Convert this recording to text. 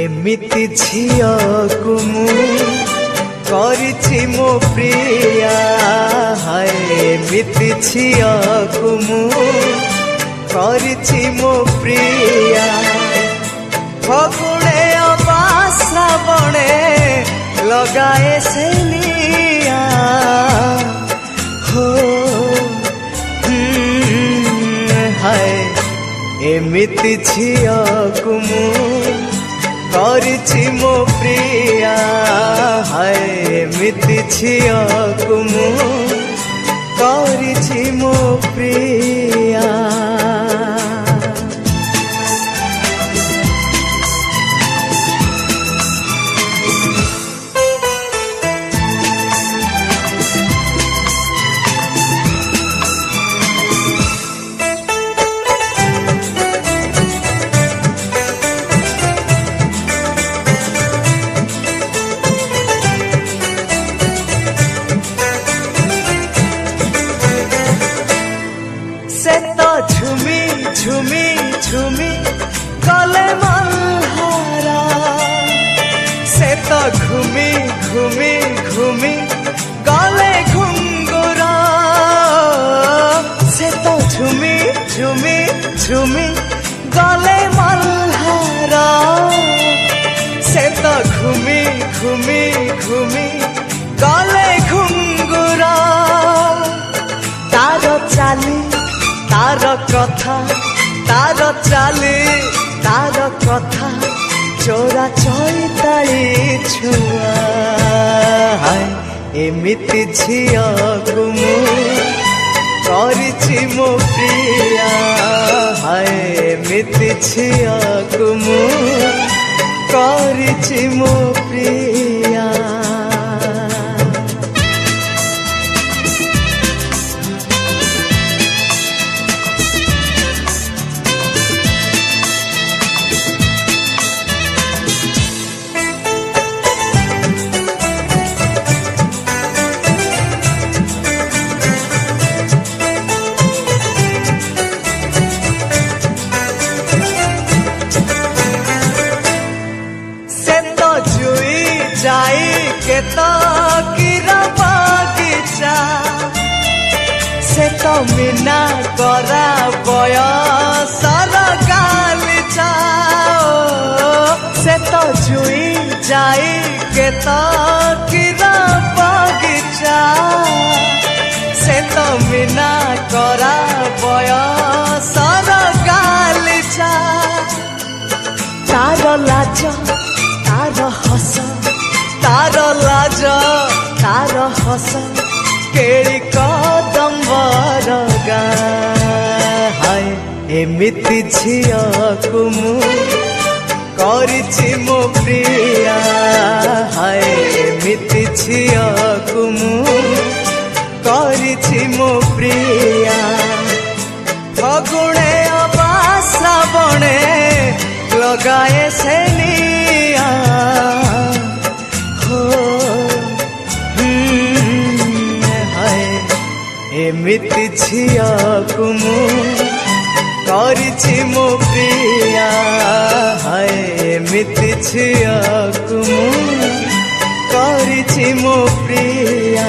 एमिति झियकु मु करिछि मो प्रिया हाय एमिति झियकु मु करिछि मो प्रिया फगुणे अबा श्रावणे लगाए से निया हो हाय एमिति झियकु मु करिछि मो प्रिया हाय एमिति झियकु मु करिछि मो प्रिया से तो झुमी झुमी झुमी गले मल्हारा से तो घूमी घूमी घूमी गले घुंगुरा से तो झुमी झुमी झुमी गले मल्हारा से तो घूमी घूमी घूमी गले घुंगुरा तार चाली तार कथा तार चाली तार कथा चोरा चैताली छुआ हाय एमिति झियकु मु करिछि मो प्रिया हाय एमिति झियकु मु करिछि मो प्रिया जाई के तो कीरा बगीचा से तो मीना करा बयसर गालिचा से तो जुई जाई के तो कीरा बगीचा से तो मीना करा बयसर गालिचा तार लाज तार हस तार लाज तार हस केड़ी कदम्बर हाय एमिति झियकु मु करिछि मो प्रिया हाय एमिति झियकु मु करिछि मो प्रिया फगुणे अबा श्रावणे लगाए से निया एमिति झियकु मु करिछि मो प्रिया हाय एमिति झियकु मु करिछि मो प्रिया।